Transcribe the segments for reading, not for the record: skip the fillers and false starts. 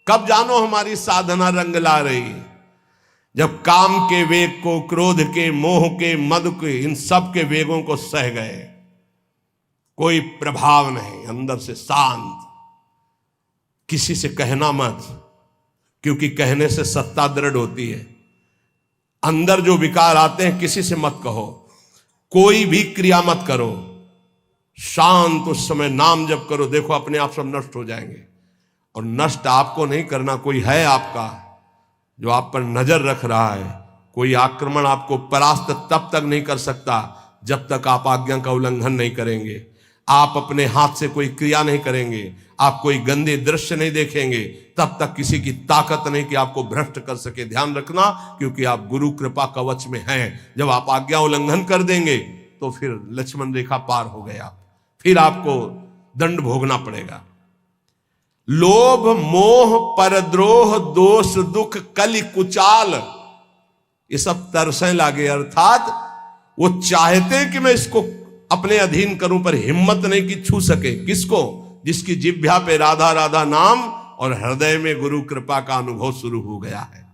कब जानो हमारी साधना रंग ला रही है? जब काम के वेग को, क्रोध के, मोह के, मद के, इन सब के वेगों को सह गए, कोई प्रभाव नहीं, अंदर से शांत। किसी से कहना मत, क्योंकि कहने से सत्ता दृढ़ होती है। अंदर जो विकार आते हैं किसी से मत कहो, कोई भी क्रिया मत करो, शांत उस समय नाम जप करो। देखो अपने आप सब नष्ट हो जाएंगे। और नष्ट आपको नहीं करना, कोई है आपका जो आप पर नजर रख रहा है। कोई आक्रमण आपको परास्त तब तक नहीं कर सकता जब तक आप आज्ञा का उल्लंघन नहीं करेंगे। आप अपने हाथ से कोई क्रिया नहीं करेंगे, आप कोई गंदे दृश्य नहीं देखेंगे, तब तक किसी की ताकत नहीं कि आपको भ्रष्ट कर सके। ध्यान रखना, क्योंकि आप गुरु कृपा कवच में हैं। जब आप आज्ञा उल्लंघन कर देंगे तो फिर लक्ष्मण रेखा पार हो गए आप, फिर आपको दंड भोगना पड़ेगा। लोभ मोह परद्रोह दोष दुख कलि कुचाल, ये सब तरसें लागे। अर्थात वो चाहते कि मैं इसको अपने अधीन करूं, पर हिम्मत नहीं कि छू सके। किसको? जिसकी जिह्वा पे राधा राधा नाम और हृदय में गुरु कृपा का अनुभव शुरू हो गया है।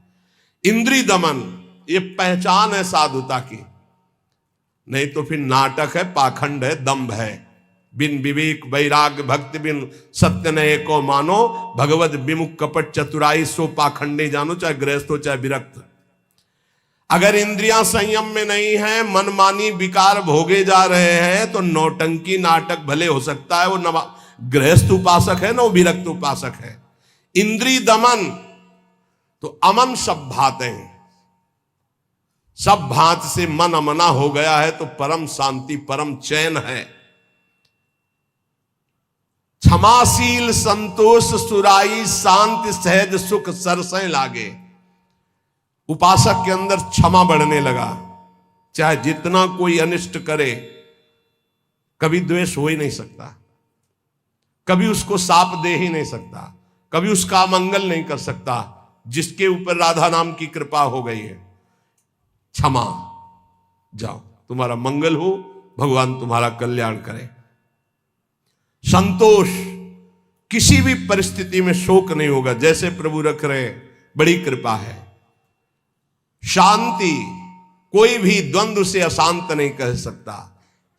इंद्रिय दमन, ये पहचान है साधुता की। नहीं तो फिर नाटक है, पाखंड है, दंभ है। बिन विवेक वैराग्य भक्ति बिन सत्य नये को मानो, भगवत विमुख कपट चतुराई सो पाखंडे जानो। चाहे गृहस्थ हो चाहे विरक्त, अगर इंद्रियां संयम में नहीं है, मनमानी विकार भोगे जा रहे हैं, तो नौटंकी नाटक भले हो सकता है। वो गृहस्थ उपासक है ना, वो विरक्त उपासक है। इंद्रिय दमन तो अमन सब भाते हैं, सब भात से मन अमना हो गया है तो परम शांति परम चैन है। क्षमाशील संतोष सुराई शांति सहज सुख सरसें लागे। उपासक के अंदर क्षमा बढ़ने लगा। चाहे जितना कोई अनिष्ट करे, कभी द्वेष हो ही नहीं सकता, कभी उसको साप दे ही नहीं सकता, कभी उसका अमंगल नहीं कर सकता, जिसके ऊपर राधा नाम की कृपा हो गई है। क्षमा, जाओ, तुम्हारा मंगल हो, भगवान तुम्हारा कल्याण करे। संतोष, किसी भी परिस्थिति में शोक नहीं होगा, जैसे प्रभु रख रहे, बड़ी कृपा है। शांति, कोई भी द्वंद्व से अशांत नहीं कह सकता।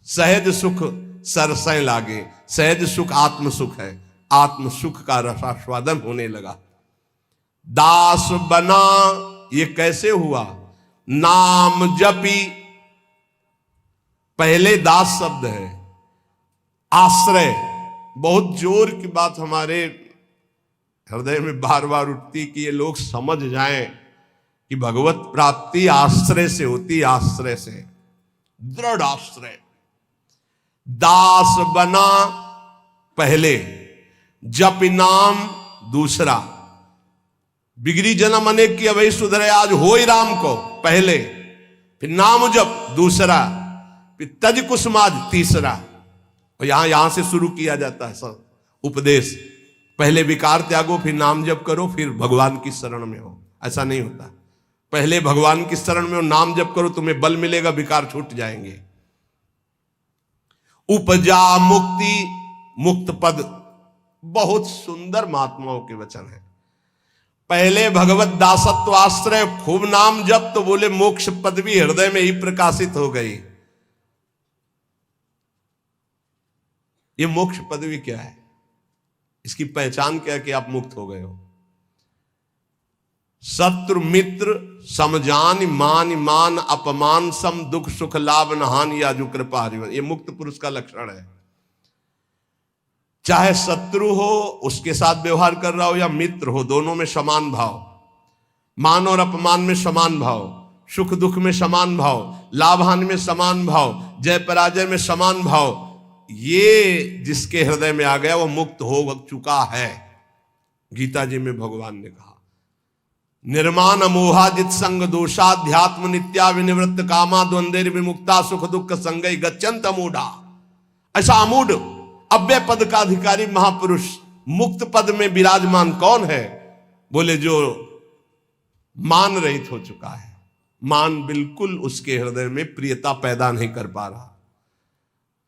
सहज सुख सरसें लागे, सहज सुख आत्म सुख है, आत्म सुख का रसास्वादन होने लगा। दास बना, ये कैसे हुआ? नाम जपी, पहले दास शब्द है, आश्रय। बहुत जोर की बात हमारे हृदय में बार बार उठती कि ये लोग समझ जाएं कि भगवत प्राप्ति आश्रय से होती, आश्रय से, दृढ़ आश्रय। दास बना पहले, जप नाम दूसरा। बिगड़ी जन्म अनेक की अभय सुधरे आज होई राम को पहले, फिर नाम जप दूसरा, फिर तज कुसुमाज तीसरा। और यहां से शुरू किया जाता है सब उपदेश। पहले विकार त्यागो, फिर नाम जप करो, फिर भगवान की शरण में हो। ऐसा नहीं होता। पहले भगवान की शरण में हो, नाम जप करो, तुम्हें बल मिलेगा, विकार छूट जाएंगे। उपजा मुक्ति, मुक्त पद, बहुत सुंदर महात्माओं के वचन है। पहले भगवत दासत्व आश्रय, खूब नाम जप, तो बोले मोक्ष पदवी हृदय में ही प्रकाशित हो गई। ये मोक्ष पदवी क्या है? इसकी पहचान क्या है कि आप मुक्त हो गए हो? शत्रु मित्र समजान मान मान अपमान सम दुख सुख लाभ न हानि याजु कृपा हरिवन, ये मुक्त पुरुष का लक्षण है। चाहे शत्रु हो उसके साथ व्यवहार कर रहा हो, या मित्र हो, दोनों में समान भाव, मान और अपमान में समान भाव, सुख दुख में समान भाव, लाभ हानि में समान भाव, जय पराजय में समान भाव। ये जिसके हृदय में आ गया वो मुक्त हो चुका है। गीता जी में भगवान ने कहा, निर्माण मोहाजित संग दोषाध्यात्म नित्या विनिवृत्त कामा द्वंद्वेर विमुक्ता सुख दुख संगई गच्छन्त अमूढ़ा। ऐसा अमूढ़ अव्यय पद का अधिकारी महापुरुष मुक्त पद में विराजमान कौन है? बोले जो मान रहित हो चुका है। मान बिल्कुल उसके हृदय में प्रियता पैदा नहीं कर पा रहा,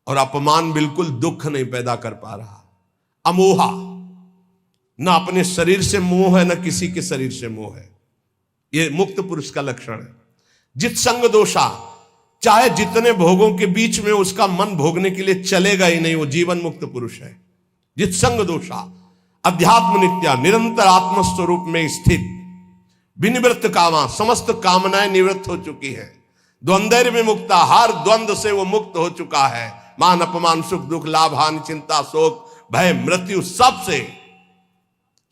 और अपमान बिल्कुल दुख नहीं पैदा कर पा रहा। अमोहा, ना अपने शरीर से मोह है, ना किसी के शरीर से मोह है। यह मुक्त पुरुष का लक्षण है। जित संग दोषा, चाहे जितने भोगों के बीच में उसका मन भोगने के लिए चलेगा ही नहीं, वो जीवन मुक्त पुरुष है। जित संग दोषा, अध्यात्म नित्या, निरंतर आत्मस्वरूप में स्थित, विनिवृत्त कामा, समस्त कामनाएं निवृत्त हो चुकी है। द्वंद्व में मुक्ता, हर द्वंद्व से वो मुक्त हो चुका है। मान अपमान, सुख दुख, लाभ हानि, चिंता शोक भय मृत्यु, सब से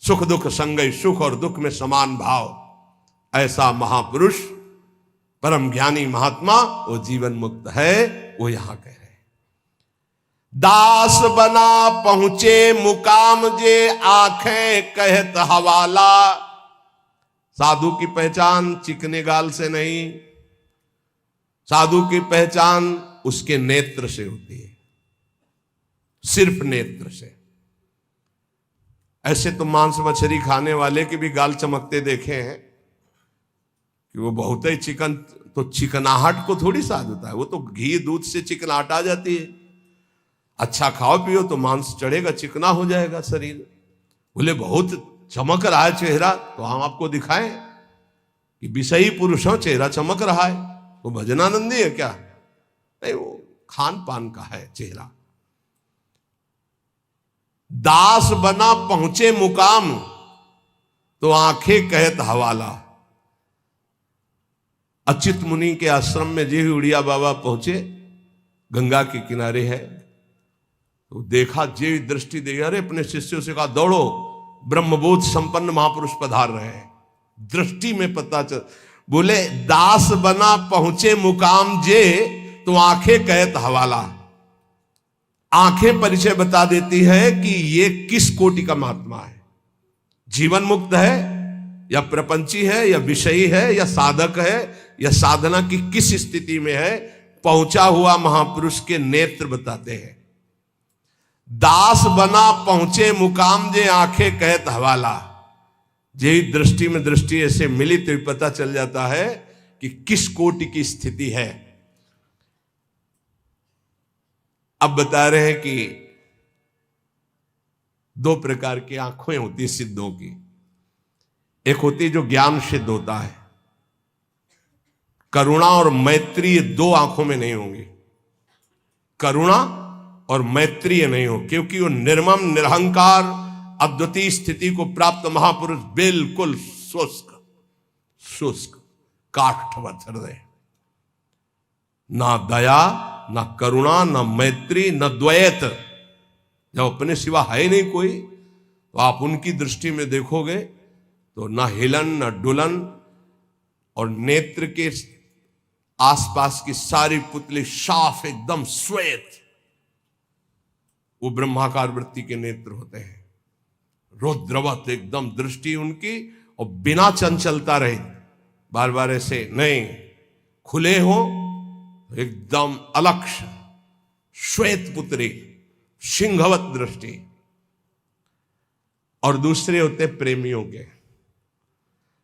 सुख दुख संगय, सुख और दुख में समान भाव, ऐसा महापुरुष परम ज्ञानी महात्मा वो जीवन मुक्त है। वो यहां कह रहे हैं, दास बना पहुंचे मुकाम जे, आंखें कहत हवाला। साधु की पहचान चिकने गाल से नहीं, साधु की पहचान उसके नेत्र से होती है, सिर्फ नेत्र से। ऐसे तो मांस मछली खाने वाले के भी गाल चमकते देखे हैं कि वो बहुत ही चिकन, तो चिकनाहट को थोड़ी साध होता है, वो तो घी दूध से चिकनाहट आ जाती है। अच्छा खाओ पियो तो मांस चढ़ेगा, चिकना हो जाएगा शरीर। बोले बहुत चमक रहा है चेहरा, तो हम आपको दिखाएं कि विषयी पुरुष हो, चेहरा चमक रहा है, वो भजनानंदी है क्या? नहीं, वो खान पान का है चेहरा। दास बना पहुंचे मुकाम, तो आंखें कहत हवाला। अच्युत मुनि के आश्रम में जी उड़िया बाबा पहुंचे, गंगा के किनारे है, तो देखा, जे दृष्टि दे, अरे अपने शिष्यों से कहा दौड़ो, ब्रह्मबोध संपन्न महापुरुष पधार रहे हैं। दृष्टि में पता चल, बोले दास बना पहुंचे मुकाम जे, तो आंखें कहत हवाला। आंखें परिचय बता देती है कि ये किस कोटि का महात्मा है। जीवन मुक्त है या प्रपंची है या विषयी है या साधक है या साधना की किस स्थिति में है, पहुंचा हुआ महापुरुष के नेत्र बताते हैं। दास बना पहुंचे मुकाम जे, आंखें कहत हवाला। यही दृष्टि में दृष्टि ऐसे मिली तो पता चल जाता है कि किस कोटि की स्थिति है। अब बता रहे हैं कि दो प्रकार की आंखें होती है सिद्धों की। एक होती है जो ज्ञान सिद्ध होता है, करुणा और मैत्री, ये दो आंखों में नहीं होंगी। करुणा और मैत्री नहीं हो, क्योंकि वो निर्मम निरहंकार अद्वितीय स्थिति को प्राप्त महापुरुष बिल्कुल शुष्क शुष्क काष्ठवत हृदय, ना दया ना करुणा ना मैत्री ना द्वैत। जब अपने सिवा है नहीं कोई, तो आप उनकी दृष्टि में देखोगे तो ना हिलन ना डुलन, और नेत्र के आसपास की सारी पुतली साफ एकदम श्वेत, वो ब्रह्माकार वृत्ति के नेत्र होते हैं। रुद्रवत एकदम दृष्टि उनकी, और बिना चंचलता रहे, बार बार ऐसे नहीं, खुले हो एकदम अलक्ष श्वेत पुत्री, सिंहवत दृष्टि। और दूसरे होते प्रेमियों के,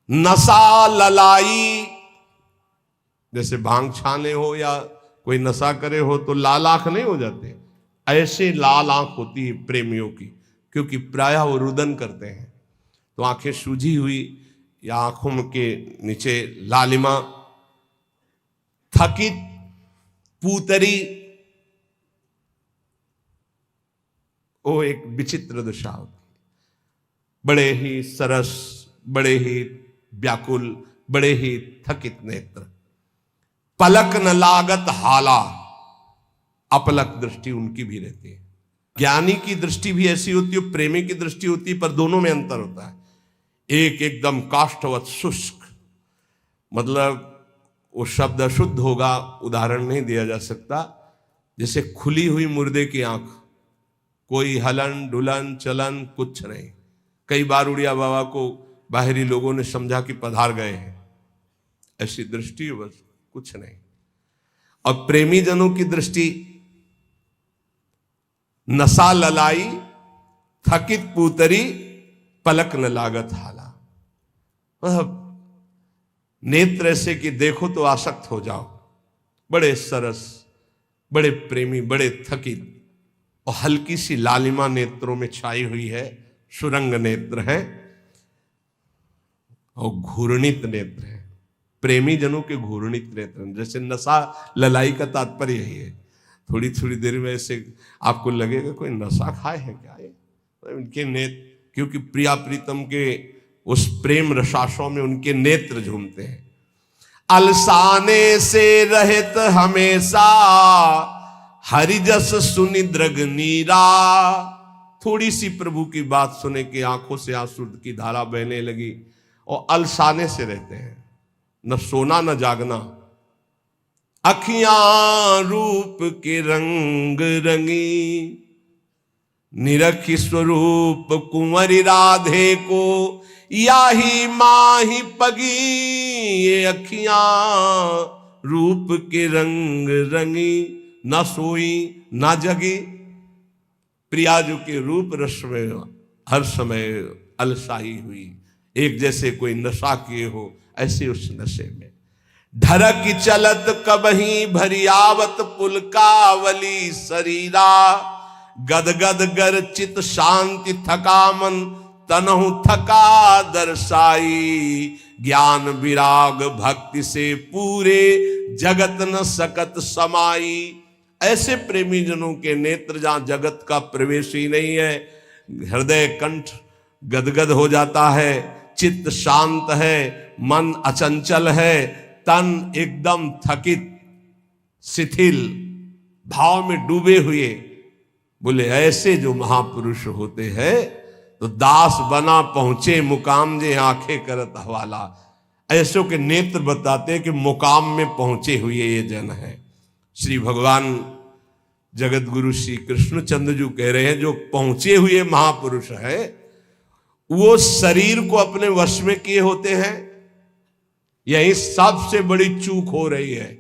नशा ललाई, जैसे भांग छाने हो या कोई नशा करे हो तो लाल आंख नहीं हो जाते, ऐसे लाल आंख होती है प्रेमियों की, क्योंकि प्रायः वो रुदन करते हैं, तो आंखें सूजी हुई या आंखों के नीचे लालिमा। थकित पूतरी, वो एक विचित्र दशा होती, बड़े ही सरस, बड़े ही व्याकुल, बड़े ही थकित नेत्र। पलक न लागत हाला, अपलक दृष्टि उनकी भी रहती है। ज्ञानी की दृष्टि भी ऐसी होती है, प्रेमी की दृष्टि होती है, पर दोनों में अंतर होता है। एक एकदम काष्ठवत शुष्क, मतलब वो शब्द अशुद्ध होगा, उदाहरण नहीं दिया जा सकता, जैसे खुली हुई मुर्दे की आंख, कोई हलन डुलन चलन कुछ नहीं। कई बार उड़िया बाबा को बाहरी लोगों ने समझा कि पधार गए हैं, ऐसी दृष्टि बस कुछ नहीं। और प्रेमी जनों की दृष्टि, नशा ललाई, थकित पूतरी, पलक न लागत हाला। मतलब नेत्र ऐसे कि देखो तो आसक्त हो जाओ, बड़े सरस, बड़े प्रेमी, बड़े थकित, और हल्की सी लालिमा नेत्रों में छाई हुई है, सुरंग नेत्र हैं और घूर्णित नेत्र हैं। प्रेमी जनों के घूर्णित नेत्र हैं। जैसे नशा ललाई का तात्पर्य यही है। थोड़ी थोड़ी देर में ऐसे आपको लगेगा कोई नशा खाए है क्या ये, उनके नेत्र, क्योंकि प्रिया प्रीतम के उस प्रेम रसाशों में उनके नेत्र झूमते हैं। अलसाने से रहित हमेशा हरिजस सुनि दृग नीरा। थोड़ी सी प्रभु की बात सुने कि आंखों से आंसू की धारा बहने लगी, और अलसाने से रहते हैं, न सोना न जागना। अखियां रूप के रंग रंगी, निरखी स्वरूप कुंवरी राधे को, याही माही पगी। ये अखियां रूप के रंग रंगी, न सोई न जगी। प्रियाजू के रूप रस में हर समय अलसाई हुई, एक जैसे कोई नशा किए हो ऐसे उस नशे में। ढरक चलत कबही भरियावत पुलकावली शरीरा, गदगद गर चित शांति थका मन, तनहु थका दर्शाई। ज्ञान विराग भक्ति से पूरे, जगत न सकत समाई। ऐसे प्रेमी जनों के नेत्र जहां जगत का प्रवेश ही नहीं है, हृदय कंठ गदगद हो जाता है, चित्त शांत है, मन अचंचल है, तन एकदम थकित शिथिल भाव में डूबे हुए। बोले ऐसे जो महापुरुष होते हैं तो दास बना पहुंचे मुकाम जे आंखें करत हवाला। ऐसों के नेत्र बताते हैं कि मुकाम में पहुंचे हुए ये जन है। श्री भगवान जगत गुरु श्री कृष्णचंद्र जी कह रहे हैं जो पहुंचे हुए महापुरुष है वो शरीर को अपने वश में किए होते हैं। यही सबसे बड़ी चूक हो रही है।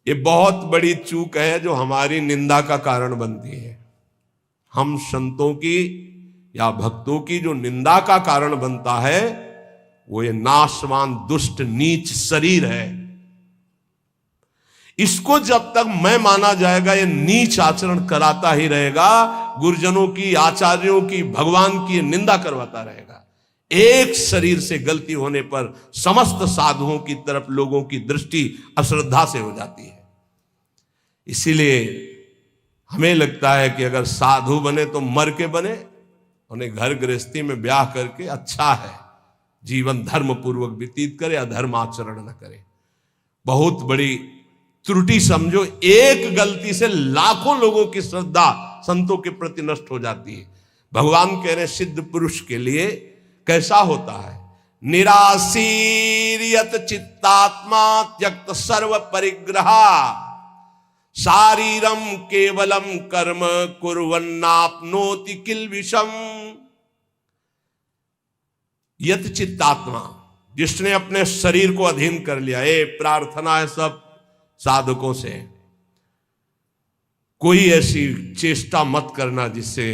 ये बहुत बड़ी चूक है जो हमारी निंदा का कारण बनती है। हम संतों की या भक्तों की जो निंदा का कारण बनता है वो ये नाशवान दुष्ट नीच शरीर है। इसको जब तक मैं माना जाएगा ये नीच आचरण कराता ही रहेगा, गुरुजनों की, आचार्यों की, भगवान की निंदा करवाता रहेगा। एक शरीर से गलती होने पर समस्त साधुओं की तरफ लोगों की दृष्टि अश्रद्धा से हो जाती है। इसीलिए हमें लगता है कि अगर साधु बने तो मर के बने, उन्हें घर गृहस्थी में ब्याह करके अच्छा है, जीवन धर्म पूर्वक व्यतीत करे, अधर्म आचरण न करे। बहुत बड़ी त्रुटि समझो, एक गलती से लाखों लोगों की श्रद्धा संतों के प्रति नष्ट हो जाती है। भगवान कह रहे सिद्ध पुरुष के लिए कैसा होता है, निराशीर्यत चित्तात्मा त्यक्त सर्व परिग्रहा, शारीरम केवलम कर्म कुर्वन्नाप्नोति किल विषम। यत चित्तात्मा, जिसने अपने शरीर को अधीन कर लिया। ये प्रार्थना है सब साधकों से, कोई ऐसी चेष्टा मत करना जिससे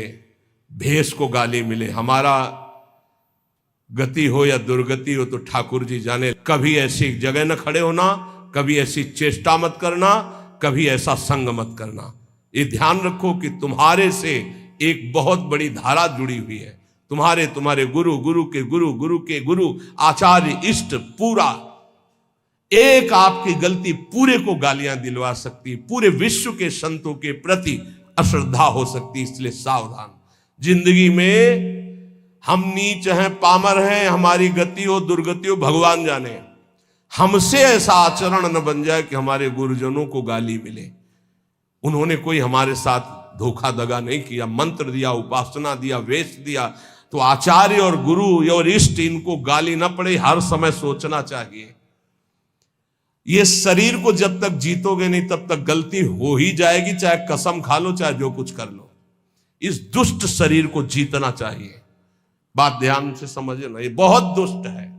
भेष को गाली मिले। हमारा गति हो या दुर्गति हो तो ठाकुर जी जाने। कभी ऐसी जगह न खड़े होना, कभी ऐसी चेष्टा मत करना, कभी ऐसा संग मत करना। ये ध्यान रखो कि तुम्हारे से एक बहुत बड़ी धारा जुड़ी हुई है। तुम्हारे गुरु, गुरु के गुरु, गुरु के गुरु, आचार्य, इष्ट, पूरा एक आपकी गलती पूरे को गालियां दिलवा सकती, पूरे विश्व के संतों के प्रति अश्रद्धा हो सकती। इसलिए सावधान। जिंदगी में हम नीच हैं, पामर हैं, हमारी गति हो दुर्गति हो भगवान जाने। हमसे ऐसा आचरण न बन जाए कि हमारे गुरुजनों को गाली मिले। उन्होंने कोई हमारे साथ धोखा दगा नहीं किया, मंत्र दिया, उपासना दिया, वेश दिया, तो आचार्य और गुरु और इष्ट इनको गाली न पड़े, हर समय सोचना चाहिए। ये शरीर को जब तक जीतोगे नहीं तब तक गलती हो ही जाएगी, चाहे कसम खा लो, चाहे जो कुछ कर लो। इस दुष्ट शरीर को जीतना चाहिए। बात ध्यान से समझो ना, ये बहुत दुष्ट है।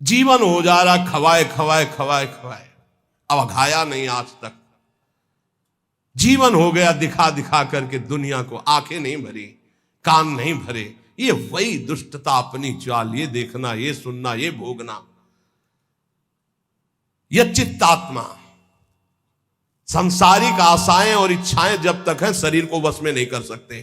जीवन हो जा रहा खवाए खवाए खवाए खवाए, अब घाया नहीं आज तक। जीवन हो गया दिखा दिखा करके दुनिया को, आंखें नहीं भरी, कान नहीं भरे। ये वही दुष्टता, अपनी चाल, ये देखना, ये सुनना, ये भोगना। यह चित्तात्मा, सांसारिक आशाएं और इच्छाएं जब तक हैं शरीर को वश में नहीं कर सकते।